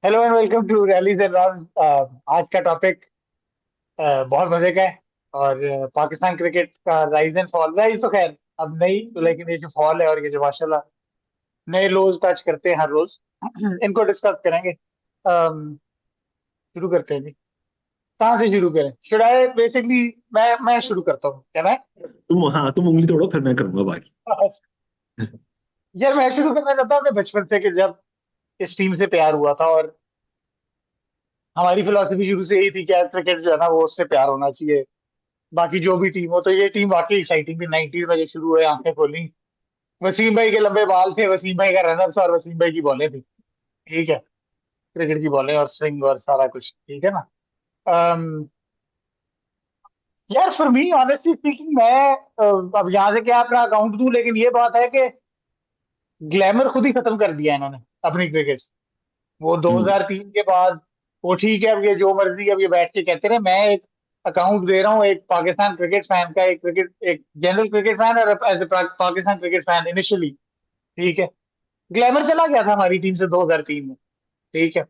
Hello and welcome to rallies and runs. आज का topic बहुत मजे का है। और पाकिस्तान क्रिकेट का राइज एंड फॉल, राइज तो खैर अब नहीं तो, लेकिन ये जो फॉल है और ये जो माशाल्लाह नए लोज टच करते हैं हर रोज इनको डिस्कस करेंगे। शुरू करते हैं जी। कहाँ से शुरू करें? शुड आई बेसिकली मैं शुरू करता हूँ क्या मैं? तुम उंगली तोड़ो फिर मैं करूंगा बाकी। यार मैं शुरू करना चाहता हूँ अपने बचपन से कि जब इस टीम से प्यार हुआ था। और हमारी फिलोसफी शुरू से यही थी कि यार क्रिकेट जो है ना वो उससे प्यार होना चाहिए, बाकी जो भी टीम हो। तो ये टीम वाकई एक्साइटिंग थी। 90s में जो शुरू हुए, आंखें खोली। वसीम भाई के लंबे बाल थे, वसीम भाई का रनअप था और वसीम भाई की बॉलें थी। ठीक है, क्रिकेट की बॉलें और स्विंग और सारा कुछ ठीक है ना। अम, यार फॉर मी ऑनेस्टली स्पीकिंग, मैं अब यहाँ से क्या अपना अकाउंट दूं, लेकिन ये बात है कि ग्लैमर खुद ही खत्म कर दिया इन्होंने अपनी क्रिकेट से। वो हम्म। 2003 के बाद वो ठीक है, अब ये जो मर्जी अब ये बैठ के कहते रहे। मैं एक अकाउंट दे रहा हूँ एक पाकिस्तान क्रिकेट फैन का, एक जनरल क्रिकेट फैन और as a Pakistan cricket fan initially. ठीक है, ग्लैमर चला गया था हमारी टीम से 2003 में। ठीक है,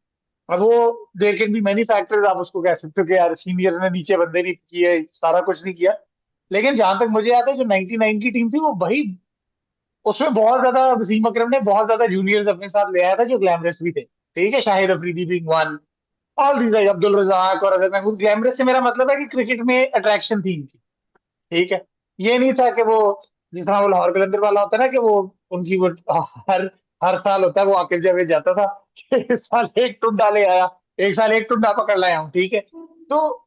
अब वो there can be many factors, आप उसको कह सकते हो कि यार सीनियर ने नीचे बंदे नहीं किए, सारा कुछ नहीं किया। लेकिन जहां तक मुझे याद है जो 99 की टीम थी वो भाई, उसमें बहुत ज्यादा वसीम अकरम ने बहुत ज्यादा जूनियर्स अपने साथ ले आया था जो ग्लैमरस भी थे। ठीक है, Shahid Afridi being one, all these, Abdul Razzaq और अजहर महमूद। ग्लैमरस से मेरा मतलब है कि क्रिकेट में अट्रैक्शन थी इनकी। ठीक है, ये नहीं था कि वो जिस तरह वो लाहौर कलंदर वाला होता है ना कि वो उनकी वो हर हर साल होता है वो आकिब जावेद जाता था कि इस साल एक टुंडा ले आया, एक साल एक टुंडा पकड़ लाया हूँ। ठीक है, तो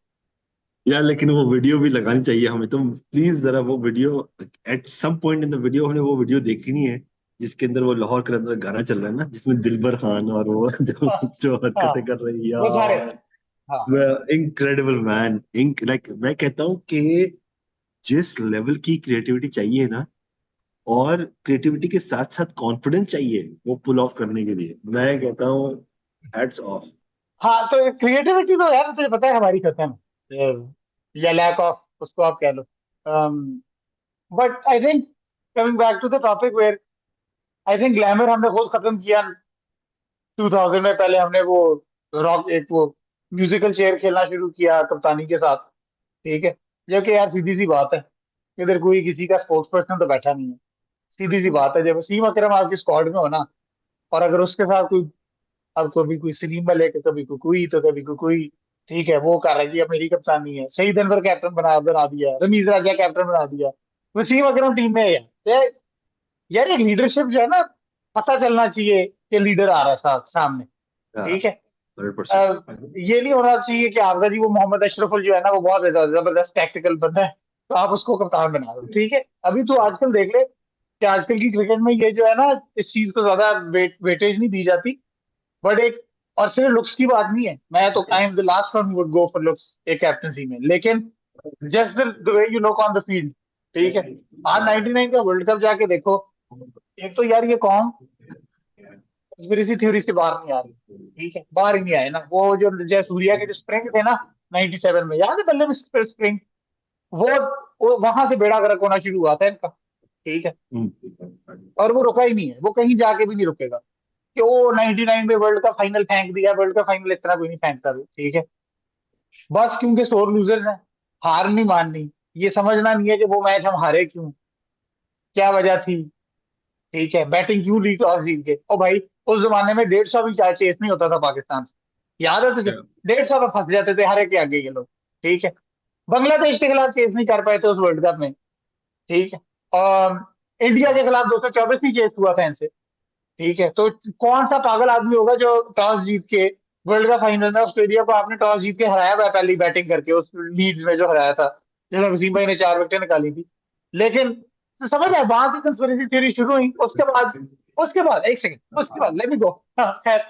यार लेकिन वो वीडियो भी लगानी चाहिए हमें, तुम प्लीज जरा वो video at some point in the video हमने वो वीडियो देखनी है जिसके अंदर वो लाहौर के अंदर गाना चल रहा है ना, जिसमें दिलबर खान और वो जो, हाँ जो हाँ, हरकतें कर रही है वो सारे, यार। हाँ इनक्रेडिबल मैन, इंक लाइक मैं कहता हूँ कि जिस लेवल की क्रिएटिविटी चाहिए ना, और क्रिएटिविटी के साथ साथ कॉन्फिडेंस चाहिए वो पुल ऑफ करने के लिए, मैं कहता हूँ हैट्स ऑफ। हाँ। तो क्रिएटिविटी तो यार तुझे पता है हमारी खत्म है, या लैक ऑफ उसको आप कह लो। But I think coming back to the topic where I think glamour हमने खुद खत्म किया 2000 में। पहले हमने वो रॉक एक वो म्यूजिकल चेयर खेलना शुरू किया कप्तानी के साथ। ठीक है, जबकि यार सीधी सी बात है, इधर कोई किसी का स्पोर्ट्स पर्सन तो बैठा नहीं है। सीधी सी बात है, जब वसीम अकरम आपकी स्क्वाड में हो ना, और अगर उसके साथ कोई, अब कभी कोई सलीम मलिक, कभी कोई तो कभी कोई, ठीक है, वो कर रहा है जी अब मेरी कप्तानी है, सईद अनवर कैप्टन बना बना दिया, रमीज राजा कैप्टन बना दिया, वसीम अकरम टीम में है यार। यार एक लीडरशिप जो है ना, पता चलना चाहिए कि लीडर आ रहा है सामने। ठीक है, 100%। अ, ये नहीं होना चाहिए कि आपका जी वो मोहम्मद अशरफुल जो है ना वो बहुत ज्यादा जबरदस्त टैक्टिकल बंदा है तो आप उसको कप्तान बना दो। ठीक है, अभी तो आजकल देख ले कि आजकल की क्रिकेट में ये जो है ना, इस चीज को ज्यादा वेटेज नहीं दी जाती। बट एक, और सिर्फ लुक्स की बात नहीं है, मैं तो I am the last one would go for looks एक कैप्टनसी में, लेकिन just the way you look on the field. ठीक है, आज 99 का वर्ल्ड कप जाके देखो, एक तो यार ये कौन कंस्पिरेसी थ्योरी से बाहर नहीं आ रही। ठीक है, बाहर ही नहीं आए ना। वो जो जय सूर्या के जो स्प्रिंग थे ना 97 में, याद है पहले में स्प्रिंग, वो वहां से बेड़ा गर्क होना शुरू हुआ था इनका। ठीक है, और वो रुका ही नहीं है, वो कहीं जाके भी नहीं रुकेगा कि वो 99 में वर्ल्ड कप फाइनल फेंक दिया। वर्ल्ड कप फाइनल इतना कोई नहीं फेंकता भी। ठीक है, बस क्योंकि सोर लूजर है, हार नहीं माननी, ये समझना नहीं है कि वो मैच हम हारे क्यों, क्या वजह थी। ठीक है, बैटिंग क्यों ली टॉस जीत के। ओ भाई, उस जमाने में 150 भी चाहे चेस नहीं होता था पाकिस्तान से, याद है तुझे? 150 पे फंस जाते थे हर एक के आगे ये लोग। ठीक है, बांग्लादेश के खिलाफ चेस नहीं कर पाए थे उस वर्ल्ड कप में। ठीक है, और इंडिया के खिलाफ 224 ही चेस हुआ था इनसे। ठीक है, तो कौन सा पागल आदमी होगा जो टॉस जीत के वर्ल्ड कप फाइनल में ऑस्ट्रेलिया को आपने टॉस जीत के हराया हुआ है पहली बैटिंग करके, उस लीड्स में जो हराया था जिसमें वसीम भाई ने 4 विकेट निकाली थी। लेकिन तो समझ आया, वहां से कंस्पिरेसी थ्योरी शुरू हुई। उसके बाद एक सेकंड, उसके बाद लेट मी गो। खैर,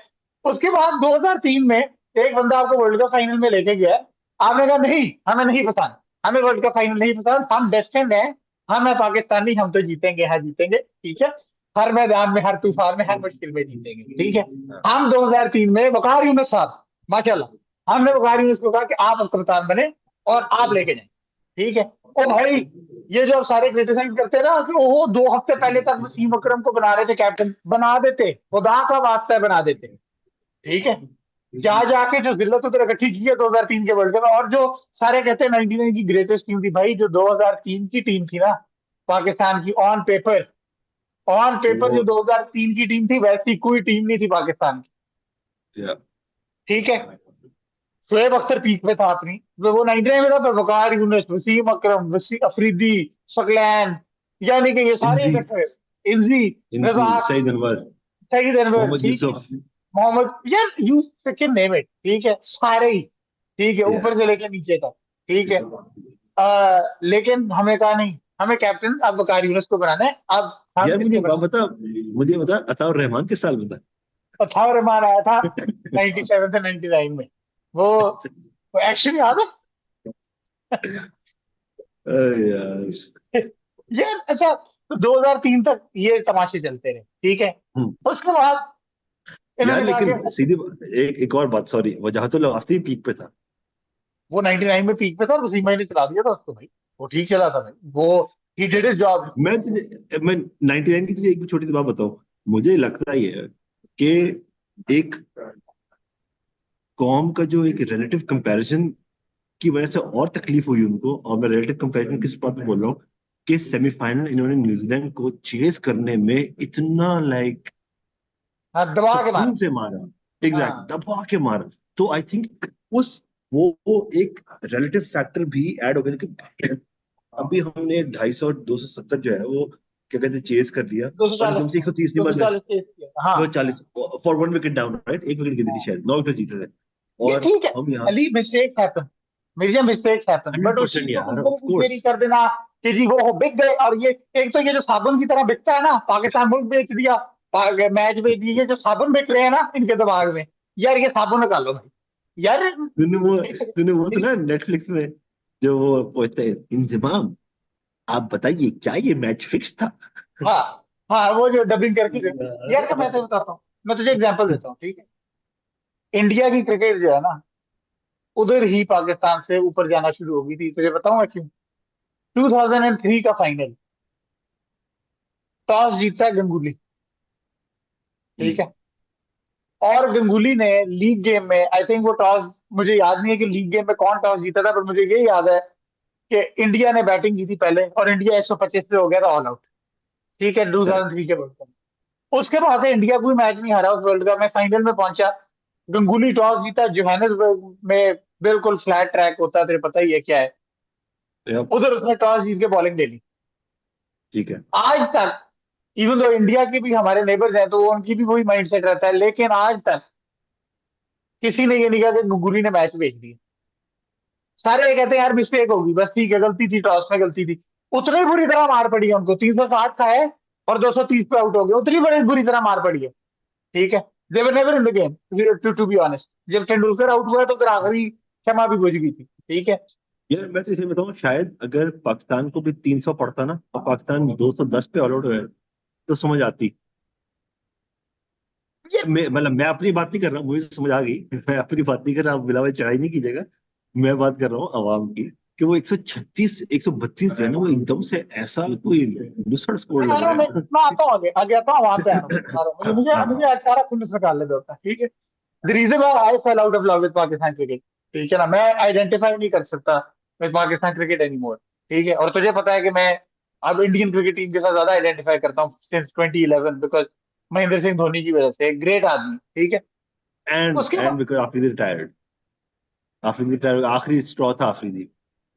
उसके बाद 2003 में एक बंदा आपको वर्ल्ड कप फाइनल में लेके गया, आपने कहा नहीं हमें नहीं पसंद, हमें वर्ल्ड कप फाइनल नहीं पसंद, हम डेस्टिन्ड हैं, हम है पाकिस्तानी, हम तो जीतेंगे, हाँ जीतेंगे। ठीक है, हर मैदान में, हर तूफान में, हर मुश्किल में जीतेंगे। ठीक है, हम 2003 में वकार यूनुस साहब, माशाल्लाह, हमने वकार यूनुस को कहा कि आप अब कप्तान बने और आप लेके जाएं। ठीक है, ओ भाई, ये जो सारे क्रिटिसाइज करते हैं ना कि वो 2 हफ्ते पहले तक वसीम अकरम को बना रहे थे कैप्टन, बना देते, खुदा का वास्ता है बना देते। ठीक है, जा जाके जो जिल्लत उधर इकट्ठी की है 2003 के वर्ल्ड कप में, और जो सारे कहते हैं 99 की ग्रेटेस्ट टीम थी भाई, जो 2003 की टीम थी ना पाकिस्तान की, ऑन पेपर जो वो 2003 की टीम थी वैसी कोई टीम नहीं थी पाकिस्तान की। या ठीक है, शोएब अख्तर पीक पे था अपनी, वो 99 में था, पर वकार यूनुस, वसीम अकरम, अफरीदी, सकलैन, यानी कि ये सारे इंजी इकट्ठे, इंजी, इंजी रजाक, सईद अनवर, सईद अनवर, मोहम्मद ठीक है, यूसुफ। मोहम्मद, यार यू कैन नेम इट, ठीक है, सारे ही, ठीक है, या ऊपर से लेकर नीचे तक, ठीक है। लेकिन हमें कहा नहीं, हमें कैप्टन अब वकार यूनुस को बनाना है, अब हम यार मुझे किसको बात बनाए। बता, मुझे बता अताउर रहमान किस साल में था? अथावर रहमान आया था 97 से 99 में, वो एक्शन याद अरे यार। है। ये अच्छा, तो 2003 तक ये तमाशे चलते रहे, ठीक है। हम्म। उसके बाद यार इन्होंने कहा लेकिन कि सीधी एक एक और बात, सॉरी, वजाहतुल वास्ती पीक पे था। वो 99 में पीक पे था, और उसी महीने चला दिया था उसको भाई, वो ठीक चला था भाई, वो ही डिड हिज जॉब। मैं 99 की तुझे एक छोटी सी बात बताऊं। मुझे लगता ही है कि एक कौम का जो एक रिलेटिव कंपैरिजन की वजह से और तकलीफ हुई उनको, और मैं रिलेटिव कंपैरिजन किस बात पे बोल रहा हूँ, कि सेमीफाइनल इन्होंने न्यूजीलैंड को चेस करने में इतना लाइक हाँ, दबा के सुकून मारा। से मारा, एग्जैक्ट हाँ दबा के मारा। तो आई थिंक उस वो एक रिलेटिव फैक्टर भी ऐड हो गया कि अभी हमने 250 270 जो है वो क्या कहते हैं चेस कर लिया, दो सौ और चालीस एकदम से 130 नहीं दो सौ मारने। चालीस हाँ 240 for 1 wicket down, right, 1 wicket गिरी थी हाँ, शायद, 9 विकेट जीते थे। ये और ठीक है। हम यहाँ Ali, mistake happen, major mistake happen, but उस 100% चीज को यार, दूसरे ऑफ की कोर्स। फेरी कर देना कि जी वो हो बिक गए, और ये एक तो ये जो साबुन की तरह बिकता है ना, पाकिस्तान मुल्क बेच दिया, मैच बेच दिए, ये जो साबुन बिक रहे हैं ना इनके दिमाग में, यार ये साबुन निकाल लो भाई, यार। तूने वो सुना नेटफ्लिक्स में, जो वो पूछते हैं, इंजमाम आप बताइए क्या ये मैच फिक्स था? हाँ हाँ, वो जो डबिंग करके यार, मैं तो बताता हूँ, मैं तुझे एग्जांपल देता हूँ, ठीक है। इंडिया की क्रिकेट जो है ना, उधर ही पाकिस्तान से ऊपर जाना शुरू हो गई थी, तुझे बताऊं क्यों। 2003 का फाइनल, टॉस जीता है गंगुली, ठीक है, और गंगुली ने लीग गेम में, आई थिंक वो टॉस, मुझे याद नहीं है कि लीग गेम में कौन टॉस जीता था, पर मुझे ये याद है कि इंडिया ने बैटिंग की थी पहले, और इंडिया 125 पे हो गया था ऑल आउट, ठीक है, करेक्ट। 2003 के वर्ल्ड कप में। उसके बाद से इंडिया कोई मैच नहीं हारा उस वर्ल्ड कप में, फाइनल में पहुंचा, गंगुली टॉस जीता जोहानिसबर्ग में, बिल्कुल फ्लैट ट्रैक होता है, तेरे पता ही है क्या है, यप, उधर उसने टॉस जीत के बॉलिंग ले ली। ठीक है। आज तक, इवन दो इंडिया के भी हमारे नेबर्स हैं, तो वो उनकी भी वही माइंडसेट रहता है, लेकिन आज तक किसी ने ये नहीं कहा कि गंगुली ने मैच बेच दिया। सारे ये कहते हैं यार मिस्टेक होगी, बस ठीक है, गलती थी, टॉस में गलती थी। उतनी बुरी तरह मार पड़ी है उनको, 360 का है और 230 पे आउट हो गए, उतनी बड़ी बुरी तरह मार पड़ी है, ठीक है। They were never in the game, to be honest, जब तेंदुलकर आउट हुआ तो फिर आखिरी क्षमा भी बुझ गई थी, ठीक है। यार मैं तो इसे बताऊं, शायद अगर पाकिस्तान को भी 300 पड़ता ना और पाकिस्तान 210 पे ऑल आउट हुआ है, तो समझ आती। ये मैं अपनी बात नहीं कर रहा हूँ, मुझे समझ आ गई। मैं अपनी बात नहीं कर रहा, आप बिलावल चढ़ाई नहीं कीजिएगा। मैं बात कर रहा हूँ आवाम की, कि वो 136 132 जो है ना, वो एकदम से ऐसा कोई दूसरा स्कोर मैं आ लग रहा हूँ, रहा मैं आता हूँ, आगे आगे आता हूँ, वहां पे आ रहा हूँ, है। मुझे मुझे हाँ मुझे आज सारा खुन्नस निकालने दो अपना, ठीक है। The reason I fell out of love with Pakistan cricket, ठीक है ना, मैं आइडेंटिफाई नहीं कर सकता with Pakistan cricket any more, ठीक है। और तुझे पता है कि मैं अब इंडियन क्रिकेट टीम के साथ ज्यादा आइडेंटिफाई करता हूँ सिंस 2011, बिकॉज महेंद्र सिंह धोनी की वजह से, ग्रेट आदमी, ठीक है। एंड उसके एंड बाद because Afridi retired, Afridi retire, आखिरी स्ट्रॉ था आफरीदी,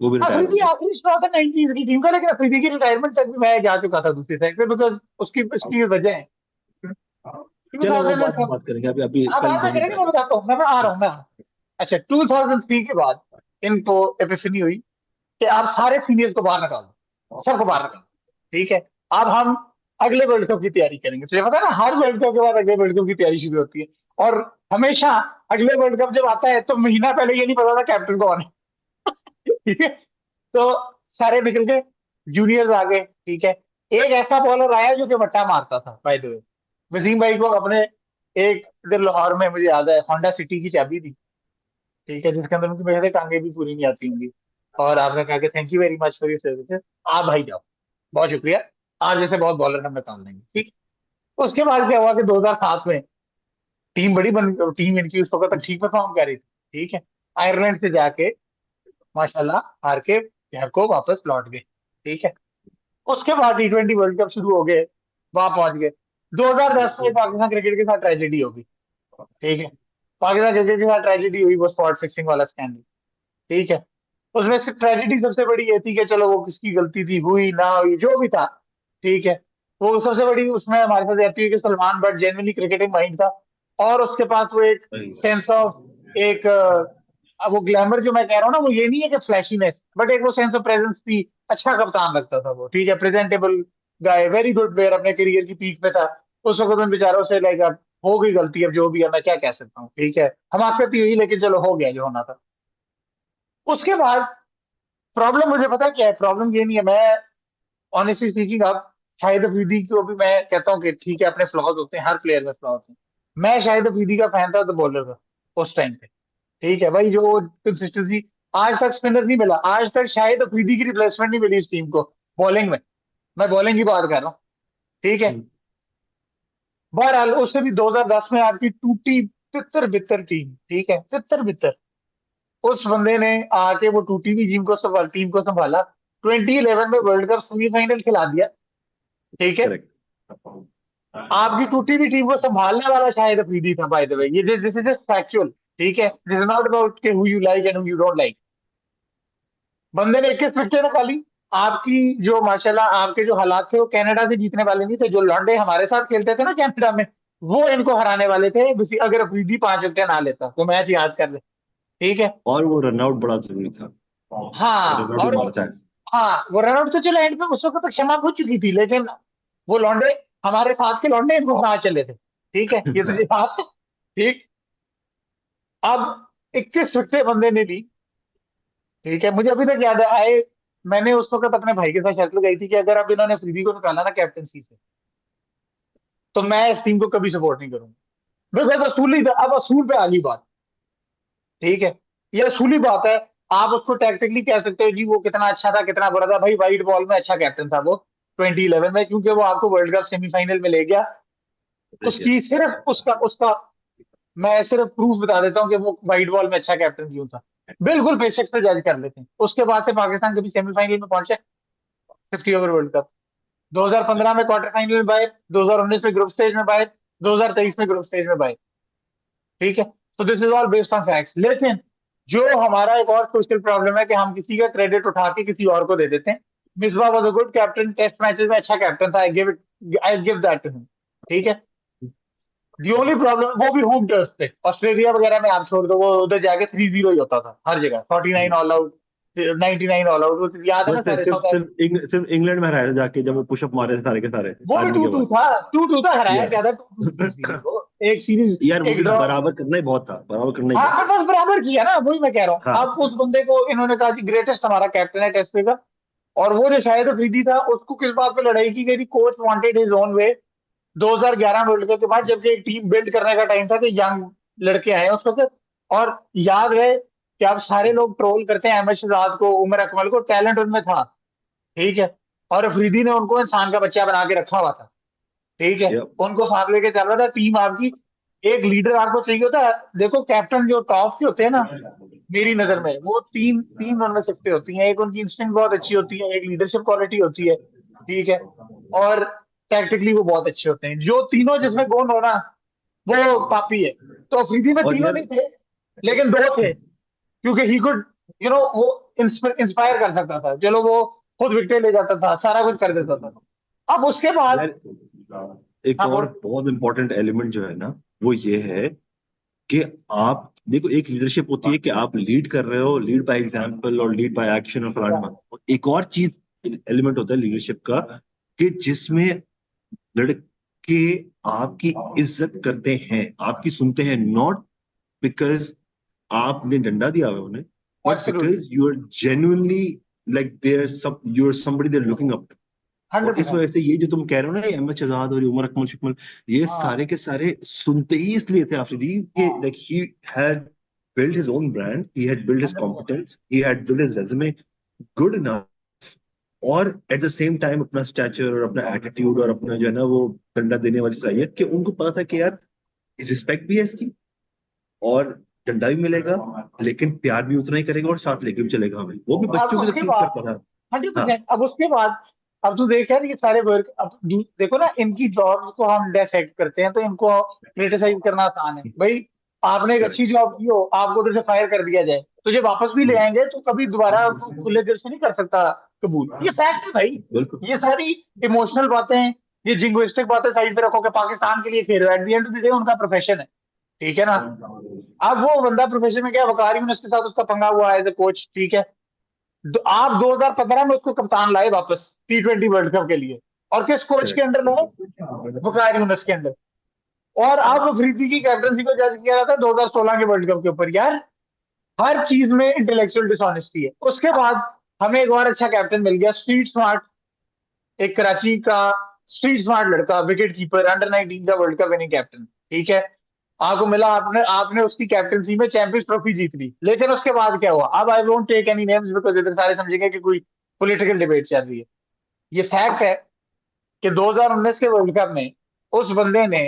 वो भी रिटायर हो अफरीदी गया। आखिरी स्ट्रॉ था 90s की टीम का, लेकिन अफरीदी की रिटायरमेंट तक भी मैं जा चुका था दूसरी साइड पे, बिकॉज उसकी उसकी वजह है चलो वो 2000, बाद में बात करेंगे, अभी अभी अब पहले बात धोनी करेंगे, पे मैं आते बताता हूँ, मैं आ रहा हैं। हूँ ना। अच्छा, 2003 के बाद इनको एपिफनी हुई कि आप सारे सीनियर्स को बाहर निकाल दो, सबको बाहर निकाल दो, ठीक है। अब हम अगले वर्ल्ड कप की तैयारी करेंगे, तुझे पता है ना, हर वर्ल्ड कप के बाद अगले वर्ल्ड कप की तैयारी शुरू होती है, और हमेशा अगले वर्ल्ड कप जब आता है तो महीना पहले ये नहीं पता था कैप्टन कौन है, ठीक है। तो सारे निकल गए, जूनियर्स आ गए, ठीक है। एक ऐसा बॉलर आया जो कि बट्टा मारता था, बाय द वे, वसीम भाई को अपने, एक इधर लाहौर में मुझे याद है होंडा सिटी की चाबी दी, ठीक है, जिसके अंदर उनकी मेरे से टांगे भी पूरी नहीं आती होंगी, और आपने कहा कि thank you very much for your services, आप भाई जाओ, बहुत शुक्रिया, आप जैसे बहुत बॉलर हम निकाल देंगे, ठीक। उसके बाद क्या हुआ कि 2007 में टीम इनकी उस वक्त तक ठीक परफॉर्म कर रही थी, ठीक है। आयरलैंड से जाके माशाल्लाह हार के घर को वापस लौट गए, ठीक है। उसके बाद T20 वर्ल्ड कप शुरू हो गए, वहां पहुंच गए। 2010 में पाकिस्तान क्रिकेट के साथ ट्रेजेडी होगी, ठीक है। पाकिस्तान क्रिकेट के साथ ट्रेजेडी हुई, वो स्पॉट फिक्सिंग वाला स्कैंडल, ठीक है। उसमें से ट्रेजेडी सबसे बड़ी ये थी कि चलो वो किसकी गलती थी, हुई ना हुई जो भी था, ठीक है। वो सबसे बड़ी उसमें हमारे साथ एपी के Salman but genuinely cricketing mind था, और उसके पास वो एक सेंस ऑफ, एक वो ग्लैमर जो मैं कह रहा हूँ ना, वो ये नहीं है कि फ्लैशीनेस, बट एक वो सेंस ऑफ प्रेजेंस थी। अच्छा कप्तान लगता था वो, ठीक है। प्रेजेंटेबल गाय, वेरी गुड प्लेयर, अपने करियर की पीक पे था। उस वक्त उन बेचारों से लाइक अब हो गई गलती, अब जो भी है मैं क्या कह सकता हूँ, ठीक है। हमाकत ही हुई, लेकिन चलो हो गया जो होना था। उसके बाद प्रॉब्लम मुझे पता है क्या है, प्रॉब्लम ये नहीं है। मैं ऑनेस्टली स्पीकिंग, अब शाहिद अफरीदी को भी मैं कहता हूँ कि ठीक है, अपने फ्लॉज होते हैं, हर प्लेयर में फ्लॉज हैं। मैं शाहिद अफरीदी का फैन था तो बॉलर का, उस टाइम पे, ठीक है भाई। जो कंसिस्टेंसी, आज तक स्पिनर नहीं मिला, आज तक शाहिद अफरीदी की रिप्लेसमेंट नहीं मिली इस टीम को बॉलिंग में। मैं बॉलिंग की बात कर रहा हूँ, ठीक है। बहरहाल उससे भी 2010 में आपकी टूटी तितर बितर टीम, ठीक है, तितर बितर। उस बंदे ने आके वो टूटी हुई टीम को संभाला, 2011 में वर्ल्ड कप सेमीफाइनल खिला दिया, ठीक है। करेक्ट। आपकी टूटी हुई टीम को संभालने वाला शायद अफरीदी था, बाय द वे। ये दिस इज जस्ट फैक्चुअल, ठीक है। दिस इज नॉट अबाउट के who you like and who you don't like. बंदे ने 21 विकेटें निकाली। आपकी जो माशाल्लाह आपके जो हालात थे, वो कनाडा से जीतने वाले नहीं थे। जो लॉन्डे हमारे साथ खेलते थे ना कनाडा में, वो इनको हराने वाले थे, अगर अफरीदी 5 विकेट ना लेता तो। मैच याद कर ले, ठीक है। और वो रनआउट बड़ा जरूरी था, हाँ, रनआउट भी और मारा था। हाँ, वो रनआउट तो चलो एंड में उस वक्त तक क्षमा हो चुकी थी, लेकिन वो लॉन्डे, हमारे साथ के लॉन्डे इनको हरा चले थे, ठीक है। ये तो ये बात, ठीक। अब 21 विकेट बंदे ने ली, ठीक है। मुझे अभी तक याद है आए, मैंने उस वक्त अपने भाई के साथ शर्त लगाई थी कि अगर अब इन्होंने फ्रीदी को निकाला ना कैप्टनसी से, तो मैं इस टीम को कभी सपोर्ट नहीं करूंगा। बिकॉज असूली, अब असूल पे आ गई बात, ठीक है। ये असूली बात है। आप उसको टैक्टिकली कह सकते हो जी वो कितना अच्छा था कितना बुरा था, भाई व्हाइट बॉल में अच्छा कैप्टन था वो 2011 में, क्योंकि वो आपको वर्ल्ड कप सेमीफाइनल में ले गया। उसकी सिर्फ उसका उसका मैं सिर्फ प्रूफ बता देता हूँ कि वो व्हाइट बॉल में अच्छा कैप्टन क्यों था। बिल्कुल बेशक से जज कर लेते हैं। उसके बाद से पाकिस्तान कभी सेमीफाइनल में पहुंचे, 50 ओवर वर्ल्ड कप। 2015 में क्वार्टर फाइनल में बाहर, 2019 में ग्रुप स्टेज में बाहर, 2023 में ग्रुप स्टेज में बाहर, ठीक है। तो this is all based on facts. लेकिन जो हमारा एक और क्रुशियल प्रॉब्लम है कि हम किसी का क्रेडिट उठा के किसी और को दे देते हैं। Misbah was a good captain, test matches में अच्छा कैप्टन था, I give that to him, ठीक है। दी ओनली प्रॉब्लम, वो भी होम टेस्ट पे, ऑस्ट्रेलिया वगैरह में आप छोड़ दो, वो उधर जाके 3-0 ही होता था हर जगह, 49 ऑल आउट, 99 ऑल आउट, याद है ना बस सारे सिर्फ साउथ। सिर्फ इंग्लैंड में हराया था जाके, जब वो पुशअप मारे थे सारे के सारे वो भी आर्मी टू के टू बाद। था, 2-2 था, हराया या क्या था, 2-2 सीरीज वो, एक सीरीज, यार वो एक भी ड्रॉ। बराबर करना ही बहुत था, बराबर करना ही हाँ, बहुत पर बस बराबर किया ना, वही मैं कह रहा हूँ। था। अब उस बंदे को इन्होंने कहा कि ग्रेटेस्ट हमारा कैप्टन है टेस्ट का। और वो जो शायद अफरीदी था, उसको किस बात पे लड़ाई की गई थी, coach wanted his own way. 2011 world cup के बाद जब एक टीम बिल्ड करने का टाइम था, तो यंग लड़के आए उस वक्त। और याद है कि अब सारे लोग ट्रोल करते हैं अहमद शहजाद को, उमर अकमल को, टैलेंट उनमें था, ठीक है। और अफरीदी ने उनको इंसान का बच्चा बना के रखा हुआ था, ठीक है। Yep. उनको साथ लेके चल रहा था। टीम आपकी, एक लीडर आपको चाहिए होता है। देखो कैप्टन जो टॉप के होते हैं ना, मेरी नजर में वो तीन तीन उनमें सकते होती हैं। एक उनकी इंस्टिंक्ट बहुत अच्छी होती है, एक लीडरशिप क्वालिटी होती है, ठीक है। और टैक्टिकली वो बहुत अच्छे होते हैं। जो तीनों जिसमें गुण हो ना, वो काफी है। तो अफरीदी में और तीनों यार नहीं थे, लेकिन दो थे, क्योंकि ही कुड, वो इंस्पायर कर सकता था। चलो वो खुद विकेट ले जाता था, सारा कुछ कर देता था। अब उसके बाद, यार एक हाँ और बोल। बहुत इंपॉर्टेंट एलिमेंट जो है ना, वो ये है कि आप देखो, एक लीडरशिप होती है कि आप लीड कर रहे हो, लीड बाय एग्जांपल और लीड बाय एक्शन और फलाना। और एक और चीज एलिमेंट होता है लीडरशिप का, कि जिसमें लड़के आपकी इज्जत करते हैं, आपकी सुनते हैं, नॉट बिकॉज आपने डंडा दिया हुआ है उन्हें, but absolutely, because you are genuinely like there सब, you are somebody there looking up. और इस 100%। वजह से ये जो तुम कह रहे हो ना, ये अहमद शहजाद और ये उमर अकमल शुक्मल, ये हाँ, सारे के सारे सुनते ही इसलिए थे आफरीदी के, हाँ, like he had built his own brand, he had built his 100%। competence, he had built his resume good enough, और एट द सेम टाइम अपना स्टैचर और अपना एटीट्यूड और अपना जो है ना वो डंडा देने वाली सलाहियत, कि उनको पता था कि यार रिस्पेक्ट भी है इसकी, और डंडा भी मिलेगा, लेकिन प्यार भी उतना ही करेगा और साथ लेके भी चलेगा हमें, वो भी अब बच्चों की तरह उसके ट्रीट बाद करता था। हंड्रेड हाँ परसेंट अब उसके बाद, अब तू देख यार ये सारे वर्क, अब देखो ना इनकी जॉब को हम डिसएक्ट करते हैं तो इनको क्रिटिसाइज करना आसान है भाई। आपने एक करेक्ट। अच्छी जॉब की हो, आपको उधर से फायर कर दिया जाए, तुझे वापस भी ले आएंगे तो कभी दोबारा तू खुले दिल से नहीं कर सकता कबूल, ये फैक्ट है भाई। बिल्कुल। ये सारी इमोशनल बातें, ये जिंगुइस्टिक बातें साइड पे रखो कि पाकिस्तान के लिए खेल रहे हो, at the end of the day उनका प्रोफेशन है, ठीक है ना। अब वो बंदा प्रोफेशन में क्या, वकार यूनिस के साथ उसका पंगा हुआ एज ए कोच, ठीक है। आप 2015 में उसको कप्तान लाए वापस T20 वर्ल्ड कप के लिए, और किस कोच के करेक्ट। अंडर लाए, वकार यूनिस के अंडर। और अब अफरीदी की कैप्टनसी को जज किया जाता है 2016 के वर्ल्ड कप के ऊपर यार। हर चीज में इंटेलेक्चुअल डिसऑनेस्टी है। उसके बाद हमें एक और अच्छा कैप्टन मिल गया, स्ट्रीट स्मार्ट, एक कराची का स्ट्रीट स्मार्ट लड़का, विकेट कीपर, अंडर 19 का वर्ल्ड कप विनिंग कैप्टन, ठीक है। आपको मिला, आपने आपने उसकी कैप्टनसी में चैंपियंस ट्रॉफी जीत ली, लेकिन उसके बाद क्या हुआ, अब I won't take any names because इधर सारे समझेंगे कि कोई पॉलिटिकल डिबेट चल रही है। ये फैक्ट है कि 2019 के वर्ल्ड कप में उस बंदे ने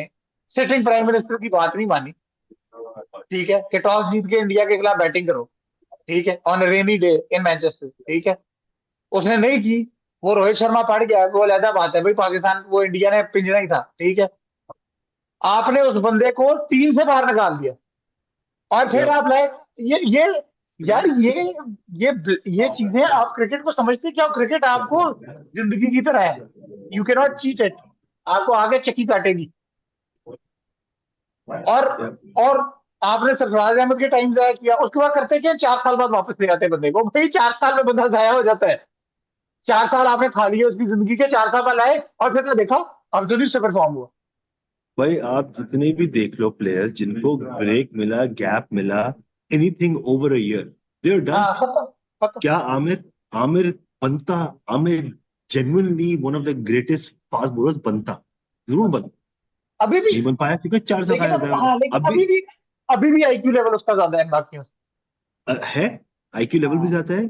सिटिंग प्राइम मिनिस्टर की बात नहीं मानी, ठीक है, कि टॉस जीत के इंडिया के खिलाफ बैटिंग करो, ठीक है, on rainy day in Manchester, ठीक है। उसने नहीं की। वो रोहित शर्मा पड़ गया, वो अलहदा बात है भाई, पाकिस्तान वो इंडिया ने पिंजरा ही था, ठीक है। आपने उस बंदे को टीम से बाहर निकाल दिया, और फिर या आप लाए ये यार ये ये चीजें, आप क्रिकेट को समझते क्या हो? क्रिकेट आपको जिंदगी की तरह है, you can not cheat it, आपको आगे चक्की काटेगी। और और आपने सरफराज अहमद के टाइम जाया किया, उसके बाद करते क्या, 4 साल बाद वापस ले आते हैं बंदे को, भाई 4 साल में बंदा जाया हो जाता है। 4 साल आपने खा लिए उसकी जिंदगी के, 4 साल बाद लाए और फिर तो देखा अब जो से परफॉर्म हुआ। भाई, आप जितने भी देख लो प्लेयर्स जिनको ब्रेक मिला, गैप मिला, anything over a year, they are done. हाँ खत्म, खत्म। क्या आमिर आमिर बनता? Aamir genuinely one of the greatest fast bowlers बनता, जरूर बन, अभी भी, नहीं बन पाया क्योंकि 4 साल लेकिन खाया अब जाएगा। हाँ, लेकिन अब भी अभी भी आईक्यू लेवल उसका ज्यादा है बाकियों से। है, आईक्यू लेवल भी हाँ जाता है,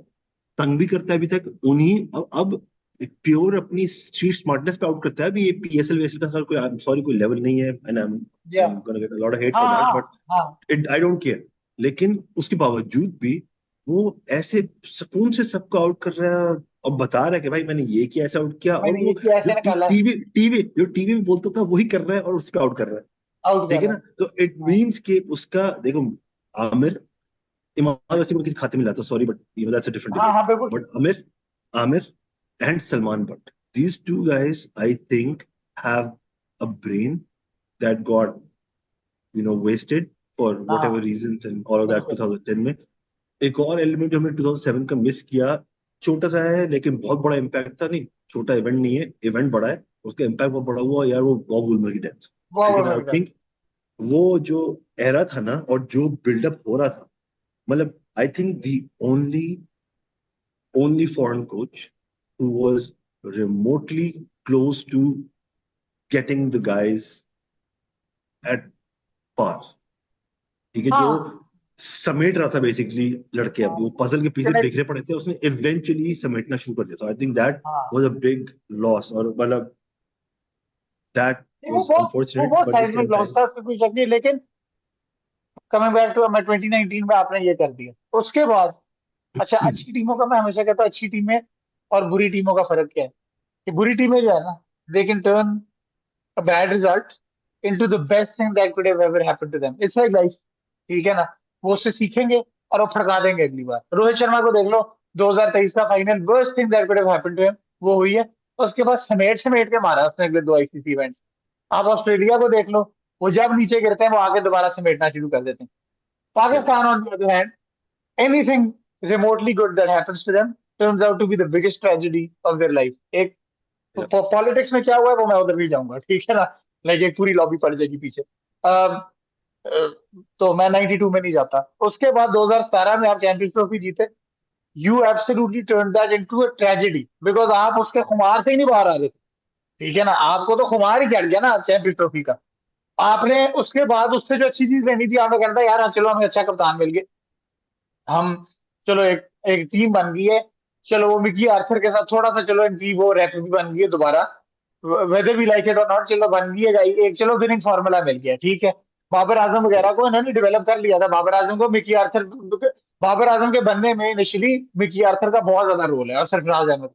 तंग भी करता है अभी तक उन्हीं। अब प्योर अपनी स्ट्रीट स्मार्टनेस पे आउट करता है। अभी ये पीएसएल वेसल का कोई, सॉरी, कोई लेवल नहीं है, एंड आई या am gonna get a lot of hate हाँ फॉर दैट, हाँ बट हाँ। It I don't care. लेकिन उसके बावजूद भी वो ऐसे सुकून से सबको आउट कर रहा है, और बता रहा है कि भाई मैंने ये किया, ऐसा आउट किया, और मैंने ये वो किया, जो ऐसे निकाला, टीवी में बोलता था वही कर रहा है, और उस पर आउट कर रहा है। आउट ठीक कर है रहा ना? है। तो इट हाँ मीन्स कि उसका देखो, आमिर इमाम वसीम को किसी खाते में लाता, sorry, but that's a different हाँ डिबेट। हाँ बिल्कुल ठीक। But Aamir and Salman Butt, these two guys I think have a brain that got wasted for whatever हाँ reasons and all of that बिल्कुल। 2010 में। एक और एलिमेंट जो हमने 2007 का मिस किया, छोटा सा है लेकिन बहुत बड़ा इम्पैक्ट था, नहीं छोटा इवेंट नहीं है, इवेंट बड़ा है, उसका इम्पैक्ट बहुत बड़ा हुआ यार, वो बॉब वुलमर की डेथ। ठीक है बहुत ना? आई बढ़िया। थिंक वो जो एरा था ना, और जो बिल्डअप हो रहा था, मतलब I think the only foreign coach who was remotely close to getting the guys at par। ठीक है, जो हाँ समेट रहा था बेसिकली लड़के, अब वो पजल के पीसेस कनेक्ट। बिखरे पड़े थे, उसने इवेंचुअली समेटना शुरू कर दिया था। आई थिंक दैट हाँ वाज अ बिग लॉस, और मतलब दैट नहीं, वाज वो अनफॉर्चुनेट, बहुत but the seismic same loss time. था, उसमें कोई शक नहीं, लेकिन कमिंग बैक टू, मैं 2019 में आपने ये कर दिया उसके बाद। अच्छा, अच्छी टीमों का मैं हमेशा कहता हूँ, अच्छी टीमें और बुरी टीमों का फर्क क्या है, कि बुरी टीमें जो है ना, they can turn a bad result into the best thing that could have ever happened to them, it's like life, ठीक है ना। वो उससे सीखेंगे और वो फड़का देंगे अगली बार। रोहित शर्मा को देख लो, 2023 का final, worst thing that could have happened to him वो हुई है। उसके बाद समेट समेट के मारा उसने अगले 2 आईसीसी इवेंट्स। आप ऑस्ट्रेलिया को देख लो, वो जब नीचे गिरते हैं वो आगे दोबारा समेटना शुरू कर देते हैं। Pakistan on the other hand, anything remotely good that happens to them turns out to be the biggest tragedy of their life। एक पॉलिटिक्स में क्या हुआ है वो मैं उधर भी जाऊंगा, ठीक है ना, लाइक एक पूरी लॉबी पड़ जाएगी पीछे। तो मैं 92 में नहीं जाता। उसके बाद 2017 में आप चैंपियंस ट्रॉफी जीते, you absolutely turn that into a tragedy, because आप उसके खुमार से ही नहीं बाहर आ रहे थे, ठीक है ना। आपको तो खुमार ही चढ़ गया ना चैंपियंस ट्रॉफी का। आपने उसके बाद उससे जो अच्छी चीज लेनी थी, आपने कहना था यार हाँ, चलो हमें अच्छा कप्तान मिल गया, हम चलो एक एक टीम बन गई है, चलो वो मिकी आर्थर के साथ थोड़ा सा, चलो इनकी वो रैप भी बन गई है दोबारा, वेदर भी लाइक इट और नॉट, चलो बन गई है एक, चलो विनिंग फार्मूला मिल गया, ठीक है। बाबर आजम वगैरह को इन्होंने डेवलप कर लिया था। बाबर आजम को मिकी आर्थर, बाबर आजम के बनने में इनिशियली मिकी आर्थर का बहुत ज्यादा रोल है और सरफराज अहमद।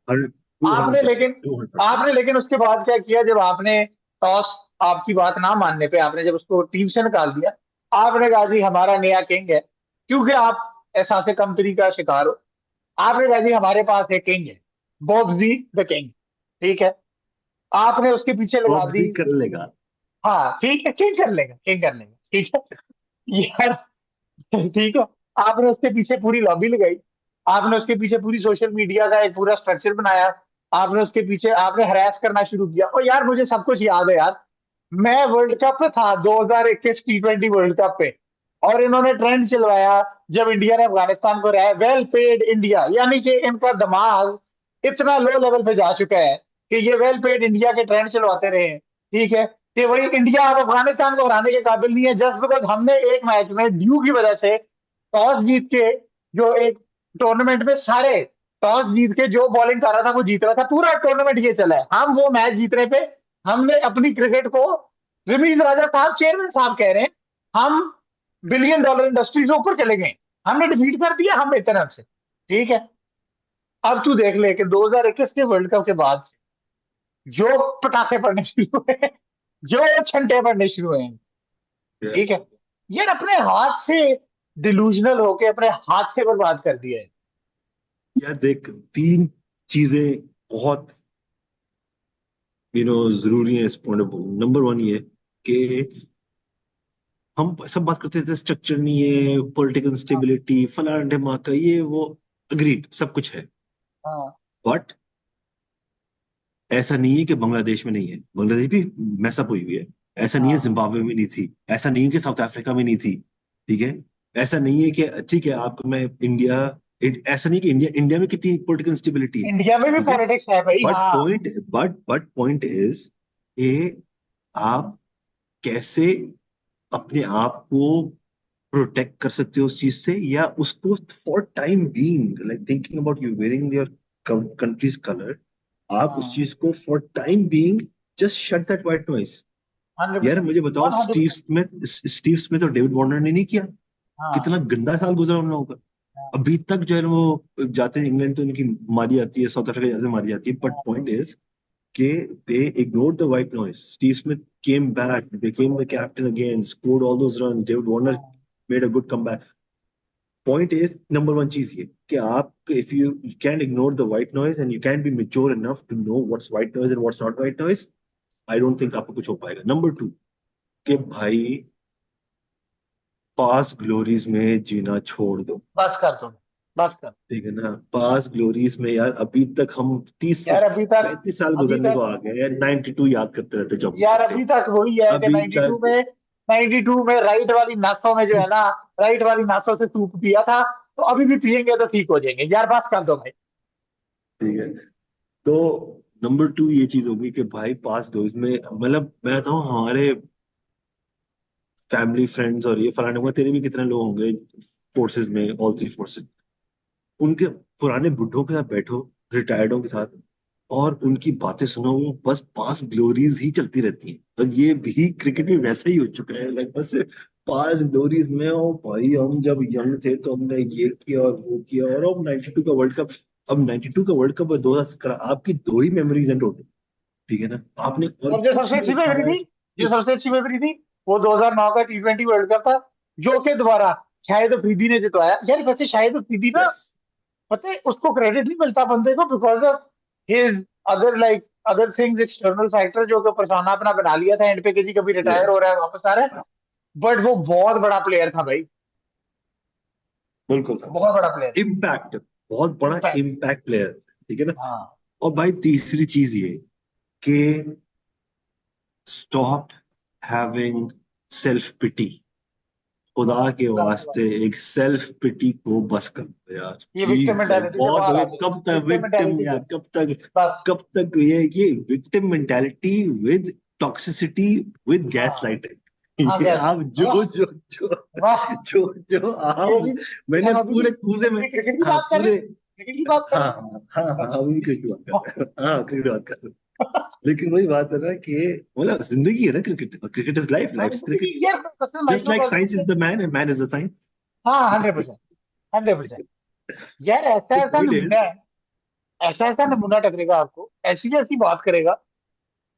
टू हंड्रेड आपने परसेंट लेकिन 200%। आपने लेकिन उसके बाद क्या किया, जब आपने टॉस, आपकी बात ना मानने पे आपने जब उसको टीम से निकाल दिया, आपने कहा जी हमारा नया किंग है, क्योंकि आप एहसास कंपनी का शिकार हो। आपने कहा जी हमारे पास एक किंग है, बॉब्जी द किंग, ठीक है। आपने उसके पीछे लगा दी। बॉक्सिंग कर लेगा। हाँ ठीक है, किंग कर लेगा, किंग कर लेगा, ठीक है यार। ठीक है, आपने उसके पीछे पूरी लॉबी लगाई, आपने उसके पीछे पूरी सोशल मीडिया का एक पूरा स्ट्रक्चर बनाया, आपने उसके पीछे आपने हरास करना शुरू किया। और यार मुझे सब कुछ याद है यार, मैं वर्ल्ड कप पे था 2021 T20 वर्ल्ड कप पे, और इन्होंने ट्रेंड चलवाया जब इंडिया ने अफगानिस्तान को रहा, वेल पेड इंडिया, यानी कि इनका दिमाग इतना लो लेवल पे जा चुका है कि ये वेल पेड इंडिया के ट्रेंड चलवाते रहे हैं, ठीक है। कि वही इंडिया अब अफगानिस्तान को हराने के काबिल नहीं है, जस्ट बिकॉज हमने एक मैच में ड्यू की वजह से टॉस जीत के, जो एक टूर्नामेंट में सारे टॉस जीत के जो बॉलिंग कर रहा था वो जीत रहा था, पूरा टूर्नामेंट ये चला है, हम वो मैच जीतने पे हमने अपनी क्रिकेट को, रमीज राजा साहब चेयरमैन साहब कह रहे हैं, हम $1 बिलियन इंडस्ट्री से ऊपर चले गए, हमने डिफीट कर दिया हम एक तरफ से, ठीक है। अब तू देख ले कि 2021 के वर्ल्ड कप के बाद से जो पटाखे पड़ने शुरू हुए, जो छंटे पड़ने शुरू हुए हैं, ठीक है। यार अपने हाथ से डिलूजनल होके अपने हाथ से बर्बाद कर दिया है। यार देख, तीन चीजें बहुत जरूरी है इस पॉइंट ऑफ। नंबर वन ये कि हम सब बात करते थे स्ट्रक्चर नहीं है, पॉलिटिकल स्टेबिलिटी, फलाना ढिमाका, ये वो, अग्रीड, सब कुछ है। हाँ बट ऐसा नहीं है कि बांग्लादेश में नहीं है, बांग्लादेश भी मैसअप हुई हुई है। ऐसा नहीं है हाँ जिम्बाब्वे में नहीं थी, ऐसा नहीं है कि साउथ अफ्रीका में नहीं थी, ठीक है। ऐसा नहीं है कि ठीक है आपको मैं इंडिया, ऐसा नहीं कि इंडिया इंडिया में कितनी पॉलिटिकल इंस्टेबिलिटी है, इंडिया में भी ठीक है। पॉलिटिक्स है भाई, बट हाँ। पॉइंट बट पॉइंट इज कि आप कैसे अपने आप को प्रोटेक्ट कर सकते हो उस चीज से, या उसको for time being like thinking about you wearing your country's colour, आप उस हाँ चीज को for time being just shut that white noise. Hundred यार परसेंट मुझे बताओ, 100%। स्टीव स्मिथ और डेविड वार्नर ने नहीं किया? हाँ कितना गंदा साल गुजरा उन लोगों का। हाँ अभी तक जो है ना, वो जाते हैं इंग्लैंड तो उनकी मारी जाती है, साउथ अफ्रीका जाते हैं मारी जाती है, बट हाँ पॉइंट इज कि they ignored the white noise. Steve Smith came back, became the captain again, scored all those runs. David Warner हाँ made a good comeback. Point is, number one चीज ये कि आप, if you can't ignore the white noise and you can't be mature enough to know what's white noise and what's not white noise, I don't think आपको कुछ हो पाएगा। Number two, कि हाँ। भाई पास ग्लोरीज में जीना छोड़ दो, बस कर तुम, बस कर। ठीक है ना। पास ग्लोरीज में यार अभी तक हम तीस यार अभी तक, 35 साल अभी गुजरने को तक, आ गए यार, 92 याद करते रहते 24 यार घंटे। अभी तक वही है कि अभी 92 तक में, 92 में राइट वाली नासों में जो है ना, राइट वाली नासों से सूप पिया था, तो अभी भी पियेंगे तो ठीक हो जाएंगे यार, बस कर दो भाई। ठीक है। तो नंबर टू ये चीज होगी कि भाई पास डोज में, मतलब मैं बताऊँ हमारे फैमिली फ्रेंड्स और ये फलाने हुआ, तेरे भी कितने लोग होंगे फोर्सेस में, ऑल थ्री फोर्सेस, उनके पुराने बुड्ढों के साथ बैठो, रिटायर्डों के साथ, और उनकी बातें सुनो, वो बस पास ग्लोरीज ही चलती रहती हैं। और ये भी क्रिकेट में वैसा ही हो चुका है, लाइक बस पास ग्लोरीज में। ओ भाई हम जब यंग थे तो हमने ये किया और वो किया, और अब 92 का वर्ल्ड कप, अब 92 का वर्ल्ड कप और 2017, आपकी दो ही मेमोरीज हैं टोटल, ठीक है ना। आपने और और जो कुछ सबसे अच्छी नहीं मेमोरी खाया थी, जो कुछ। सबसे अच्छी मेमोरी थी, वो 2009 का T20 वर्ल्ड कप था, जो के द्वारा शाहिद अफरीदी ने जितवाया। यार वैसे शाहिद अफरीदी ना, यस। पता है उसको क्रेडिट नहीं मिलता बंदे को, because of his other like other things, external factor, जो कि परसोना अपना बना लिया था एंड पे, किसी कभी रिटायर हो रहा है वापस आ रहा है। बट वो बहुत बड़ा प्लेयर था भाई, बिल्कुल था। बहुत बड़ा प्लेयर। इम्पैक्ट, बहुत बड़ा इम्पैक्ट। इम्पैक्ट प्लेयर, ठीक है ना। हाँ और भाई तीसरी चीज ये कि स्टॉप हैविंग सेल्फ पिटी, खुदा हाँ के जाहिर बात वास्ते एक सेल्फ पिटी को बस कर दो यार, है। ये विक्टिम प्लीज यार, मेंटालिटी से बहुत हो बाहर आ गए। जाए, कब तक विक्टिम विक्टिम मेंटालिटी यार, से कब तक, बस। कब तक ये victim mentality with toxicity with gas हाँ लाइटिंग, हाँ ये गैस, आप वाह जो जो जो वाह। जो जो ये आप, भी, मैंने हम अभी भी पूरे कूजे में, क्रिकेट की हाँ बात कर रहे हैं, पूरे, क्रिकेट की बात कर हाँ रहे हाँ हाँ हाँ हैं। हाँ, अभी क्रिकेट की बात कर वाह, रहे हैं, हाँ क्रिकेट की बात कर रहे हैं। लेकिन वही बात है ना कि मतलब जिंदगी है ना, cricket, cricket is life, life is cricket. यार कसम just micro like science Cosmos. Is the man and man is the science. हाँ 100%, 100%। यार ऐसा द ऐसा पॉइंट नमूना इज, है, ऐसा ऐसा नमूना टकरेगा आपको, ऐसी ऐसी बात करेगा।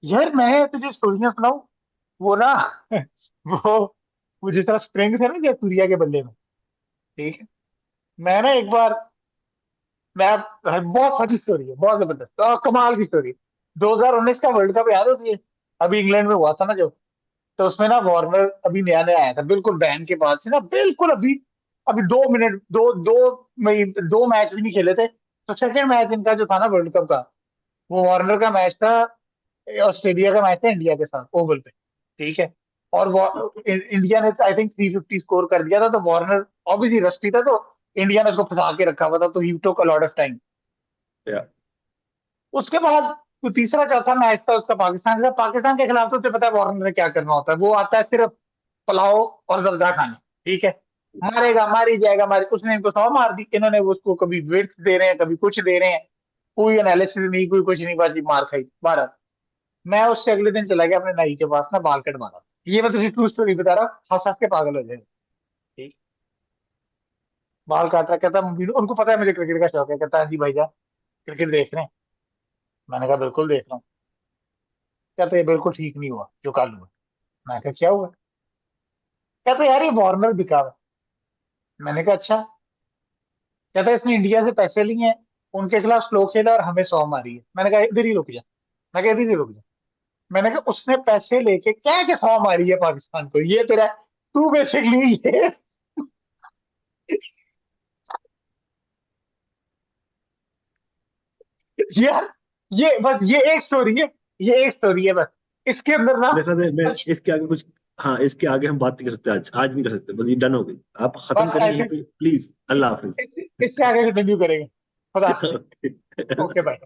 यार मैं तुझे स्टोरियां सुनाऊं, वो ना वो वो जिस तरह स्प्रिंग थे ना जय सूर्या के बल्ले में, ठीक है। मैं ना एक बार, मैं बहुत फनी स्टोरी है, बहुत जबरदस्त और कमाल की स्टोरी। 2019 का वर्ल्ड कप याद है तुझे? अभी इंग्लैंड में हुआ था ना जो, तो उसमें ना वार्नर अभी नया नया आया था, बिल्कुल बैन के बाद से ना, बिल्कुल अभी अभी 2 मिनट, दो मैच भी नहीं खेले थे। तो सेकंड मैच इनका जो था ना वर्ल्ड कप का, वो वार्नर का मैच था, ऑस्ट्रेलिया का मैच था इंडिया के साथ ओवल पे, ठीक है। और इंडिया ने आई थिंक 350 स्कोर कर दिया था, तो वार्नर ऑब्वियसली रस्टी था, तो इंडिया ने उसको फंसा के रखा हुआ था, तो ही टुक अ लॉट ऑफ टाइम। या उसके बाद जो तीसरा चौथा मैच था उसका पाकिस्तान का, पाकिस्तान के खिलाफ तो तुझे पता है वार्नर ने क्या करना होता है, वो आता है सिर्फ पुलाव और जर्दा खाने, ठीक है। मारेगा, मारी जाएगा, मारी, उसने इनको 100 मार दी, इन्होंने उसको कभी विकेट दे रहे हैं, कभी कुछ दे रहे हैं, कोई एनालिसिस नहीं, कोई कुछ नहीं, बाजी मार खाई 12। मैं उससे अगले दिन चला गया अपने नाई के पास ना, बाल कटवाना। ये मैं तुझे ट्रू स्टोरी बता रहा हूँ, हंस हंस के पागल हो जाएगा, ठीक। बाल काट रहा, कहता उनको पता है मुझे क्रिकेट का शौक है, कहता है जी भाईजान क्रिकेट देख रहे हैं? मैंने कहा बिल्कुल देख रहा हूँ। कहता ये बिल्कुल ठीक नहीं हुआ जो कल हुआ। मैं कहा क्या हुआ? कहता यार ये वार्नर बिका हुआ है। मैंने कहा अच्छा। कहता इसने इंडिया से पैसे लिए हैं, उनके खिलाफ स्लो खेला और हमें 100 मारी है। मैंने कहा इधर ही रुक जा, मैं कहा इधर ही रुक जा। मैंने कहा उसने पैसे लेके क्या क्या 100 मारी है पाकिस्तान को, ये तेरा, तू बेसिकली ये यार, ये बस ये एक स्टोरी है, ये एक स्टोरी है बस, इसके अंदर ना मेरे ख्याल से मैं बस, इसके आगे कुछ, हाँ इसके आगे हम बात नहीं कर सकते, आज आज नहीं कर सकते, बस ये डन हो गई, आप खत्म बस करें यहीं ऐसे पे प्लीज। अल्लाह हाफिज। इससे आगे कंटिन्यू करेंगे। खुदा हाफिज़। Okay bye.